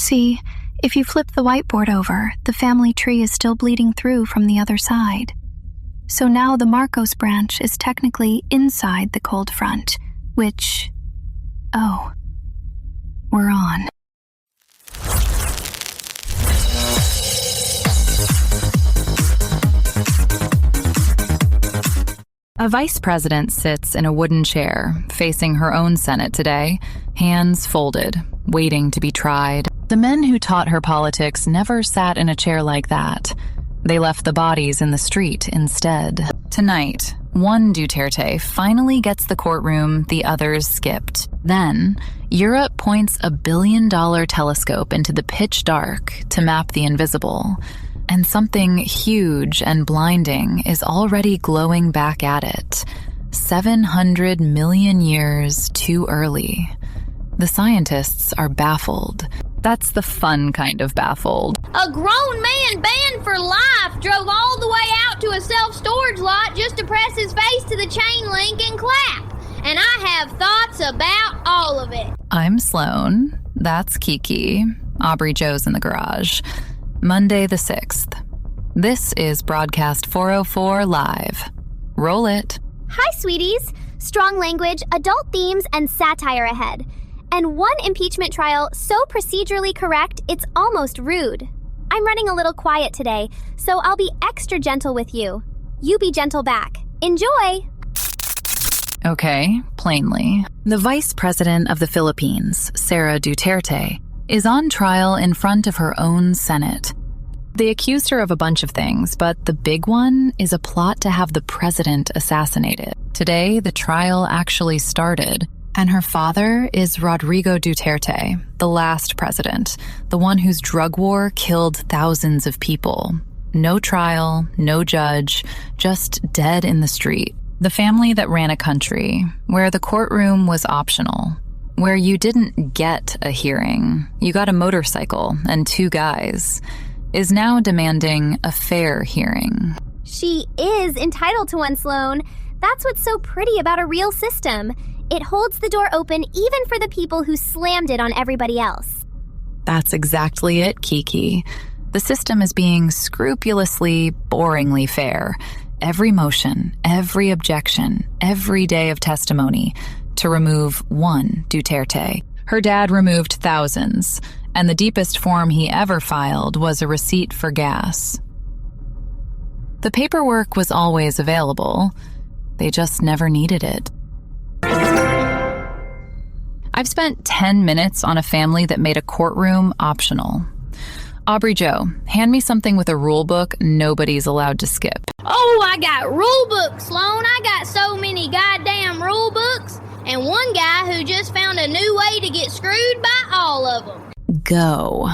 See, if you flip the whiteboard over, the family tree is still bleeding through from the other side. So now the Marcos branch is technically inside the cold front, which... oh, we're on. A vice president sits in a wooden chair, facing her own Senate today, hands folded, waiting to be tried. The men who taught her politics never sat in a chair like that. They left the bodies in the street instead. Tonight, one Duterte finally gets the courtroom the others skipped. Then, Europe points a $1 billion telescope into the pitch dark to map the invisible. And something huge and blinding is already glowing back at it. 700 million years too early. The scientists are baffled. That's the fun kind of baffled. A grown man banned for life drove all the way out to a self-storage lot just to press his face to the chain link and clap. And I have thoughts about all of it. I'm Sloan. That's Kiki. Aubrey Joe's in the garage. Monday the 6th. This is Broadcast 404 Live. Roll it. Hi, sweeties. Strong language, adult themes, and satire ahead. And one impeachment trial so procedurally correct, it's almost rude. I'm running a little quiet today, so I'll be extra gentle with you. You be gentle back. Enjoy! Okay, plainly. The Vice President of the Philippines, Sara Duterte, is on trial in front of her own Senate. They accused her of a bunch of things, but the big one is a plot to have the president assassinated. Today, the trial actually started, and her father is Rodrigo Duterte, the last president, the one whose drug war killed thousands of people. No trial, no judge, just dead in the street. The family that ran a country where the courtroom was optional, where you didn't get a hearing, you got a motorcycle and 2 guys, is now demanding a fair hearing. She is entitled to one, Sloan. That's what's so pretty about a real system. It holds the door open even for the people who slammed it on everybody else. That's exactly it, Kiki. The system is being scrupulously, boringly fair. Every motion, every objection, every day of testimony to remove one Duterte. Her dad removed thousands, and the deepest form he ever filed was a receipt for gas. The paperwork was always available. They just never needed it. I've spent 10 minutes on a family that made a courtroom optional. Aubrey Joe, hand me something with a rule book nobody's allowed to skip. Oh, I got rule books, Sloan. I got so many goddamn rule books. And one guy who just found a new way to get screwed by all of them. Go.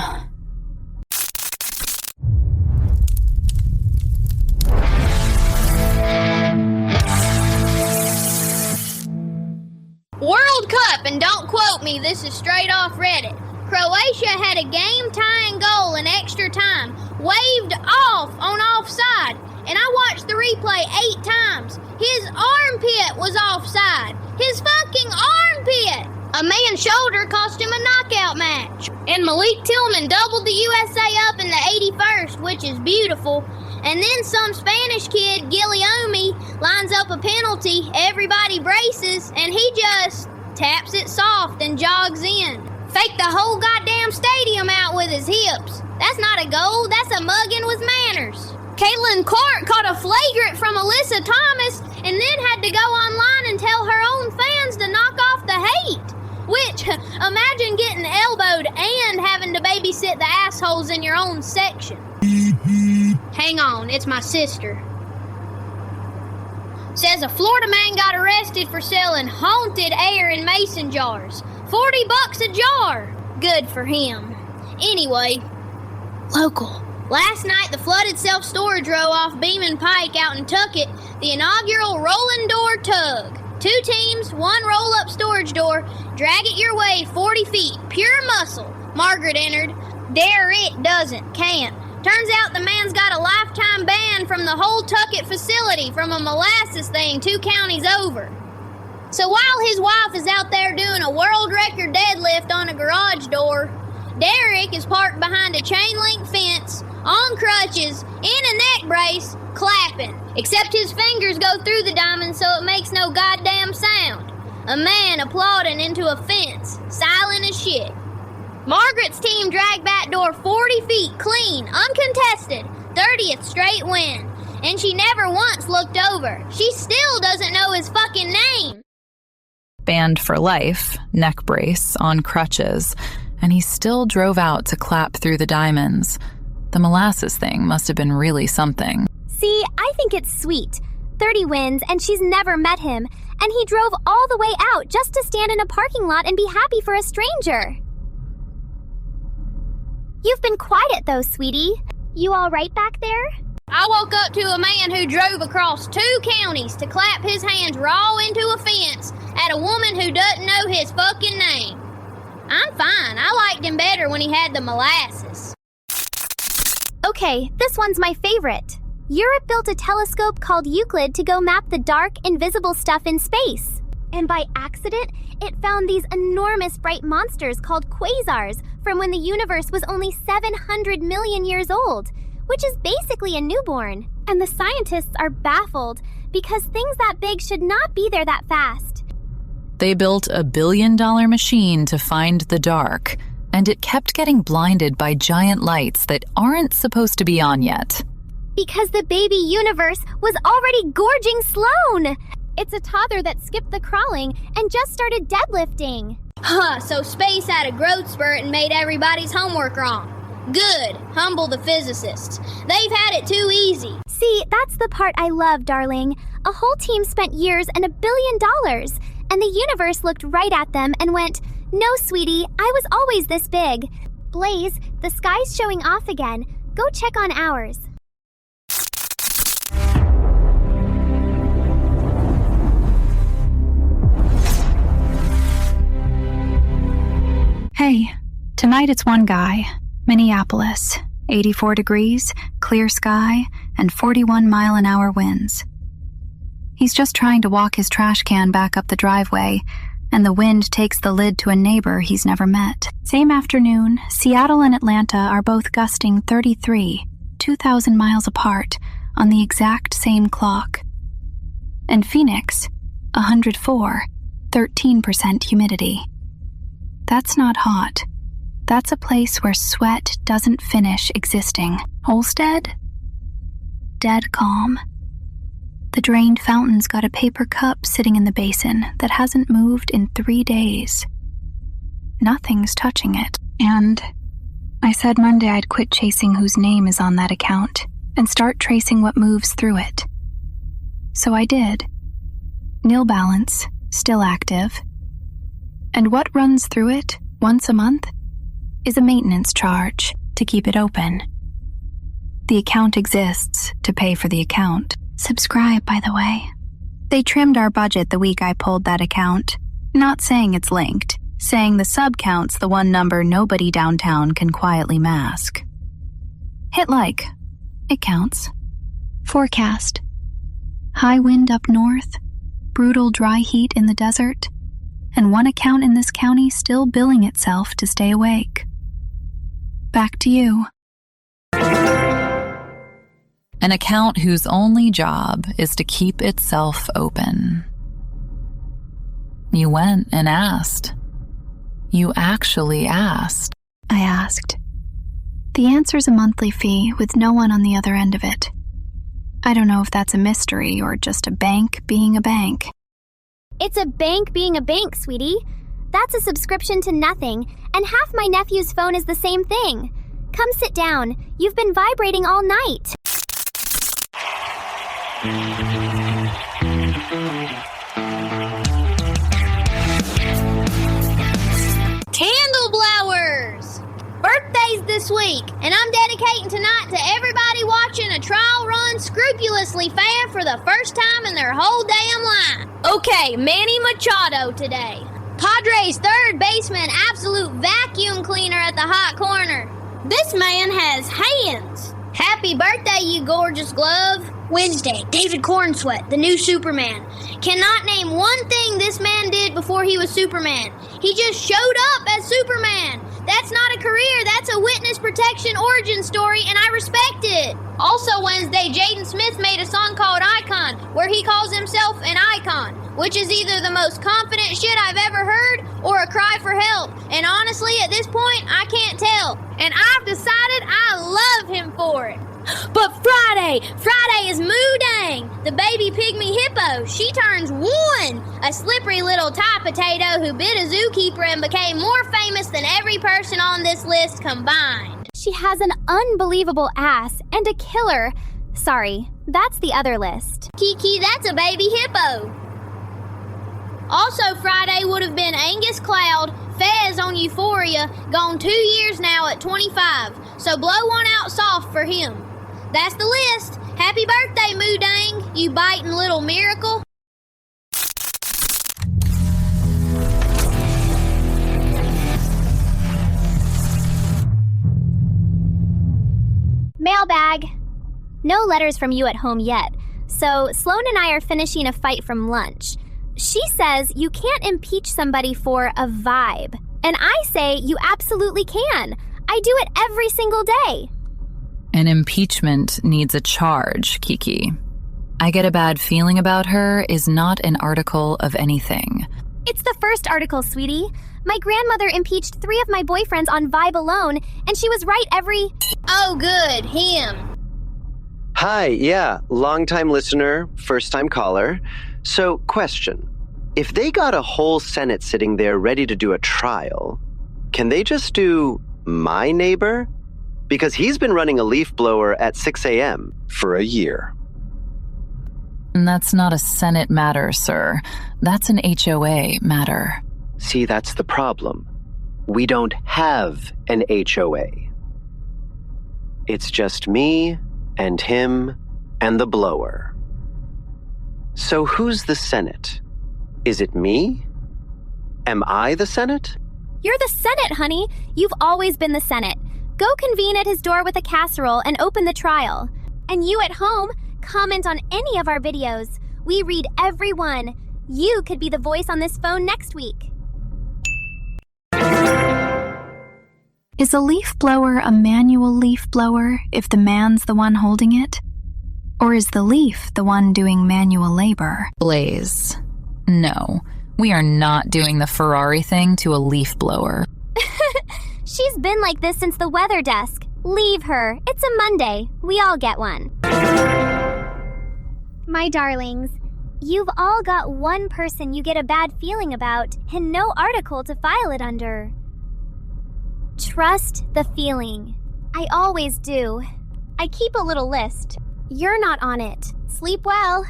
World Cup, and don't quote me, this is straight off Reddit. Croatia had a game-tying goal in extra time, waved off on offside, and I watched the replay 8 times. His armpit was offside. His fucking armpit! A man's shoulder cost him a knockout match. And Malik Tillman doubled the USA up in the 81st, which is beautiful. And then some Spanish kid, Guillaume, lines up a penalty, everybody braces, and he just taps it soft and jogs in. Faked the whole goddamn stadium out with his hips. That's not a goal, that's a mugging with manners. Caitlin Clark caught a flagrant from Alyssa Thomas and then had to go online and tell her own fans to knock off the hate. Which, imagine getting elbowed and having to babysit the assholes in your own section. Hang on, it's my sister. Says a Florida man got arrested for selling haunted air in mason jars. $40 a jar. Good for him. Anyway, local. Last night, the flooded self-storage row off Beeman Pike out in Tuckett, the inaugural rolling door tug. 2 teams, 1 roll-up storage door. Drag it your way 40 feet. Pure muscle. Margaret entered. Dare it doesn't. Can't. Turns out the man's got a lifetime ban from the whole Tuckett facility from a molasses thing 2 counties over. So while his wife is out there doing a world record deadlift on a garage door, Derek is parked behind a chain-link fence, on crutches, in a neck brace, clapping. Except his fingers go through the diamond so it makes no goddamn sound. A man applauding into a fence, silent as shit. Margaret's team dragged that door 40 feet clean, uncontested, 30th straight win. And she never once looked over. She still doesn't know his fucking name. Banned for life, neck brace, on crutches, and he still drove out to clap through the diamonds. The molasses thing must have been really something. See, I think it's sweet. 30 wins, and she's never met him. And he drove all the way out just to stand in a parking lot and be happy for a stranger. You've been quiet though, sweetie. You all right back there? I woke up to a man who drove across 2 counties to clap his hands raw into a fence at a woman who doesn't know his fucking name. I'm fine. I liked him better when he had the molasses. Okay, this one's my favorite. Europe built a telescope called Euclid to go map the dark, invisible stuff in space. And by accident, it found these enormous bright monsters called quasars from when the universe was only 700 million years old, which is basically a newborn. And the scientists are baffled because things that big should not be there that fast. They built a billion-dollar machine to find the dark, and it kept getting blinded by giant lights that aren't supposed to be on yet. Because the baby universe was already gorging Sloane. It's a toddler that skipped the crawling and just started deadlifting. So space had a growth spurt and made everybody's homework wrong. Good. Humble the physicists. They've had it too easy. See, that's the part I love, darling. A whole team spent years and $1 billion, and the universe looked right at them and went, "No, sweetie, I was always this big. Blaze, the sky's showing off again. Go check on ours." Hey, tonight it's one guy, Minneapolis, 84 degrees, clear sky, and 41-mile-an-hour winds. He's just trying to walk his trash can back up the driveway, and the wind takes the lid to a neighbor he's never met. Same afternoon, Seattle and Atlanta are both gusting 33, 2,000 miles apart, on the exact same clock. And Phoenix, 104, 13% humidity. That's not hot. That's a place where sweat doesn't finish existing. Holstead? Dead calm. The drained fountain's got a paper cup sitting in the basin that hasn't moved in 3 days. Nothing's touching it. And I said Monday I'd quit chasing whose name is on that account and start tracing what moves through it. So I did. Nil balance, still active. And what runs through it, once a month, is a maintenance charge to keep it open. The account exists to pay for the account. Subscribe, by the way. They trimmed our budget the week I pulled that account. Not saying it's linked, saying the sub count's the one number nobody downtown can quietly mask. Hit like. It counts. Forecast. High wind up north, brutal dry heat in the desert, and one account in this county still billing itself to stay awake. Back to you. An account whose only job is to keep itself open. You went and asked. You actually asked. I asked. The answer's a monthly fee with no one on the other end of it. I don't know if that's a mystery or just a bank being a bank. It's a bank being a bank, sweetie. That's a subscription to nothing, and half my nephew's phone is the same thing. Come sit down. You've been vibrating all night. Candle blowers! Birthdays this week, and I'm dedicating tonight to everybody watching a trial run scrupulously fair for the first time in their whole damn life. Okay, Manny Machado today. Padres third baseman, absolute vacuum cleaner at the hot corner. This man has hands. Happy birthday, you gorgeous glove. Wednesday, David Cornsweat, the new Superman. Cannot name one thing this man did before he was Superman. He just showed up as Superman. That's not a career, that's a witness protection origin story, and I respect it. Also Wednesday, Jaden Smith made a song called Icon, where he calls himself an icon, which is either the most confident shit I've ever heard or a cry for help. And honestly, at this point, I can't tell. And I've decided I love him for it. But Friday is Moo Dang, the baby pygmy hippo. She turns 1, a slippery little Thai potato who bit a zookeeper and became more famous than every person on this list combined. She has an unbelievable ass and a killer. Sorry, that's the other list. Kiki, that's a baby hippo. Also Friday would have been Angus Cloud, Fez on Euphoria, gone 2 years now at 25. So blow one out soft for him. That's the list. Happy birthday, Moo Dang, you biting little miracle. Mailbag. No letters from you at home yet, so Sloan and I are finishing a fight from lunch. She says you can't impeach somebody for a vibe, and I say you absolutely can. I do it every single day. An impeachment needs a charge, Kiki. I get a bad feeling about her is not an article of anything. It's the first article, sweetie. My grandmother impeached 3 of my boyfriends on vibe alone, and she was right every... Oh, good, him. Hi, yeah, long-time listener, first-time caller. So, question. If they got a whole Senate sitting there ready to do a trial, can they just do my neighbor? Because he's been running a leaf blower at 6 a.m. for a year. And that's not a Senate matter, sir. That's an HOA matter. See, that's the problem. We don't have an HOA. It's just me and him and the blower. So who's the Senate? Is it me? Am I the Senate? You're the Senate, honey. You've always been the Senate. Go convene at his door with a casserole and open the trial. And you at home, comment on any of our videos. We read every one. You could be the voice on this phone next week. Is a leaf blower a manual leaf blower if the man's the one holding it? Or is the leaf the one doing manual labor? Blaze. No, we are not doing the Ferrari thing to a leaf blower. She's been like this since the weather desk. Leave her. It's a Monday. We all get one. My darlings, you've all got one person you get a bad feeling about and no article to file it under. Trust the feeling. I always do. I keep a little list. You're not on it. Sleep well.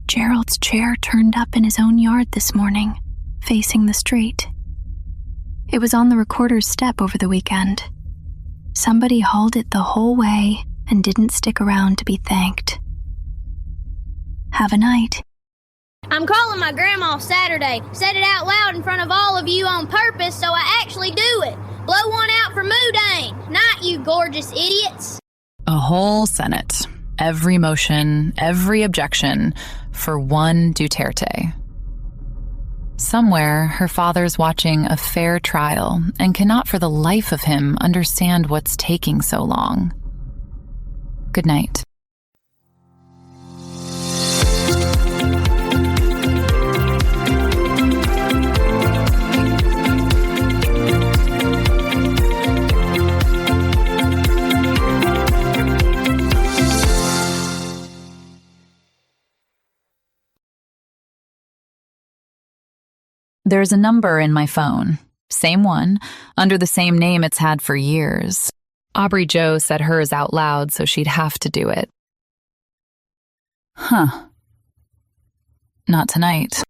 Gerald's chair turned up in his own yard this morning, facing the street. It was on the recorder's step over the weekend. Somebody hauled it the whole way and didn't stick around to be thanked. Have a night. I'm calling my grandma Saturday. Said it out loud in front of all of you on purpose, so I actually do it. Blow one out for Moo Dang. Night, you gorgeous idiots. A whole Senate. Every motion, every objection for one Duterte. Somewhere, her father's watching a fair trial and cannot for the life of him understand what's taking so long. Good night. There's a number in my phone. Same one, under the same name it's had for years. Aubrey Jo said hers out loud, so she'd have to do it. Huh. Not tonight.